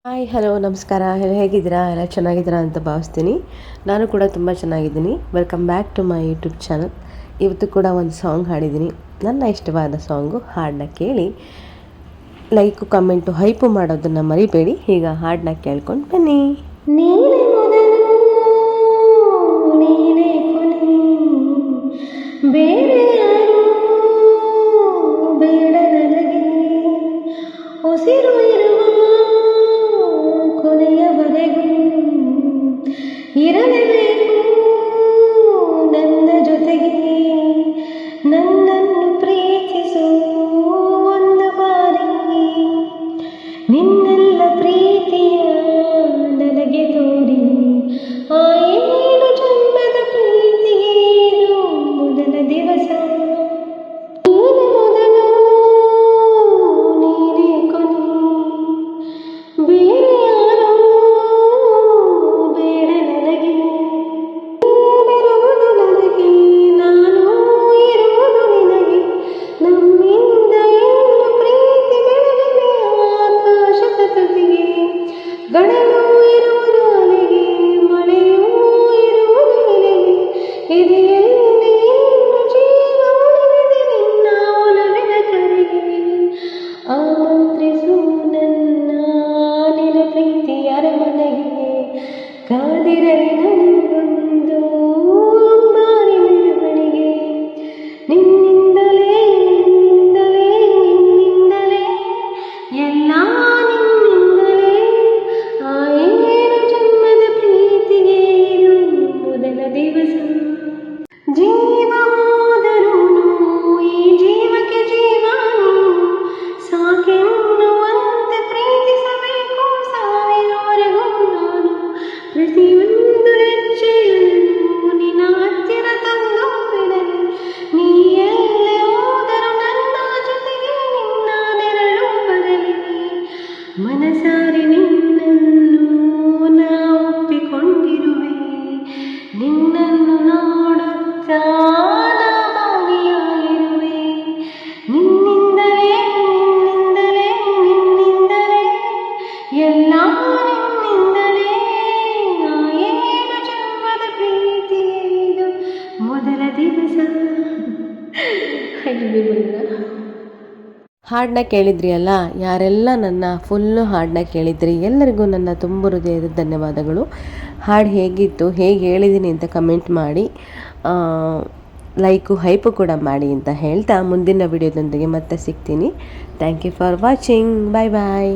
Hi hello ನಮಸ್ಕಾರ ಎಲ್ಲ ಹೇಗಿದ್ದೀರಾ ಎಲ್ಲ ಚೆನ್ನಾಗಿದ್ದೀರಾ ಅಂತ ಭಾವಿಸ್ತೀನಿ. ನಾನು ಕೂಡ ತುಂಬ ಚೆನ್ನಾಗಿದ್ದೀನಿ. Welcome back to my YouTube channel. ಇವತ್ತು ಕೂಡ ಒಂದು ಸಾಂಗ್ ಹಾಡಿದ್ದೀನಿ. ನನ್ನ ಇಷ್ಟವಾದ ಸಾಂಗು. ಹಾಡನ್ನ ಕೇಳಿ ಲೈಕು ಕಮೆಂಟು ಹೈಪು ಮಾಡೋದನ್ನು ಮರಿಬೇಡಿ. ಈಗ ಹಾಡನ್ನ ಕೇಳ್ಕೊಂಡು ಬನ್ನಿ. ನೀನೆ ಮೊದಲು ನೀನೆ ಕೊನೆ, ಬೇರೆ ಯಾರು ಬೇಡ ನನಗೆ. ಉಸಿರು ಇರುವ ಕೊನೆಯವರೆಗೂ ಇರಲೇಬೇಕು ನನ್ನ ಜೊತೆಗೆ. ನನ್ನನ್ನು ಪ್ರೀತಿಸು ಒಂದು ಬಾರಿ, ನಿನ್ನೆಲ್ಲ ಪ್ರೀತಿಯ ನನಗೆ ತೋರಿ. ಆ ಏಳು ಜನ್ಮದ ಪ್ರೀತಿಗೆ ಇದು ಮೊದಲ ದಿವಸ. ನೀನೆ ಮೊದಲು ನೀನೇ ಕೊನೆ, ಬೇರೆ ಯಾರು ಬೇಡ ನನಗೆ. ನೀನಿರುವುದು ನನಗೆ, ನಾನು ಇರುವುದು ನಿನಗೆ. ನಮ್ಮಿಂದ ಏನು ಪ್ರೀತಿ ಬೆಳಗಲಿ ಆಕಾಶದ ತುದಿಗೆ. ಗಡಲು ಇರುವುದು ಅಲೆಗೆ, ಮಳೆಯೂ ಇರುವುದು ನಿನಗೆ. ಇದೆಯಲ್ಲಿ ಇನ್ನು ಜೀವ ಉಳಿದಿದೆ ನಿನ್ನ ಒಲವಿನ ಕರೆಗೆ. ಆಮಂತ್ರಿಸು ನನ್ನ ನಿನ್ನ ಪ್ರೀತಿಯ ಅರಮನೆಗೆ. ಕಾದಿರಲಿ ನನಗೊಂದು ಬಾರಿ ಮೆರವಣಿಗೆ. ನಿನ್ನಿಂದಲೇ ನಿನ್ನಿಂದಲೇ ನಿನ್ನಿಂದಲೇ ಎಲ್ಲ ನಿನ್ನಿಂದಲೇ. ಆ ಏಳು ಜನ್ಮದ ಪ್ರೀತಿಗೆ ಇದು ಮೊದಲ ದಿವಸ. ಜೀವ ಹೋದರೂನು ಈ ಜೀವಕ್ಕೆ ಜೀವ ನೀನು. ಸಾಕೆನ್ನುವಂತೆ ಪ್ರೀತಿಸಬೇಕು ಸಾವಿನವರೆಗೂ ನಾನು. ಪ್ರತಿಯೊಂದು ಹೆಜ್ಜೆಯಲ್ಲೂ ನಿನ್ನ ಹತ್ತಿರ ತಂದು ಬಿಡಲಿ. ನೀ ಎಲ್ಲೇ ಹೋದರೂ ನನ್ನ ಜೊತೆಗೆ ನಿನ್ನ ನೆರಳು ಬರಲಿ. ಮನಸಾರಿ ನಿನ್ನನ್ನು ನಾ ಒಪ್ಪಿಕೊಂಡಿರುವೆ. ನಿನ್ನನ್ನು ನೋಡುತ್ತಾ ನಾ ಭಾಗಿಯಾಗಿರುವೆ. ನಿನ್ನಿಂದಲೇ ನಿನ್ನಿಂದಲೇ ನಿನ್ನಿಂದಲೇ ಎಲ್ಲ ನಿನ್ನಿಂದಲೇ. ಆ ಏಳು ಜನ್ಮದ ಪ್ರೀತಿ ಇದು ಮೊದಲ ದಿವಸ. ಹಾಡನ್ನ ಕೇಳಿದ್ರಿ ಅಲ್ಲ, ಯಾರೆಲ್ಲ ನನ್ನ ಫುಲ್ಲು ಹಾಡನ್ನ ಕೇಳಿದ್ರಿ ಎಲ್ಲರಿಗೂ ನನ್ನ ತುಂಬ ಹೃದಯದ ಧನ್ಯವಾದಗಳು. ಹಾಡು ಹೇಗಿತ್ತು, ಹೇಗೆ ಹೇಳಿದ್ದೀನಿ ಅಂತ ಕಮೆಂಟ್ ಮಾಡಿ, ಲೈಕು ಹೈಪು ಕೂಡ ಮಾಡಿ ಅಂತ ಹೇಳ್ತಾ ಮುಂದಿನ ವಿಡಿಯೋದೊಂದಿಗೆ ಮತ್ತೆ ಸಿಗ್ತೀನಿ. Thank you for watching. Bye bye.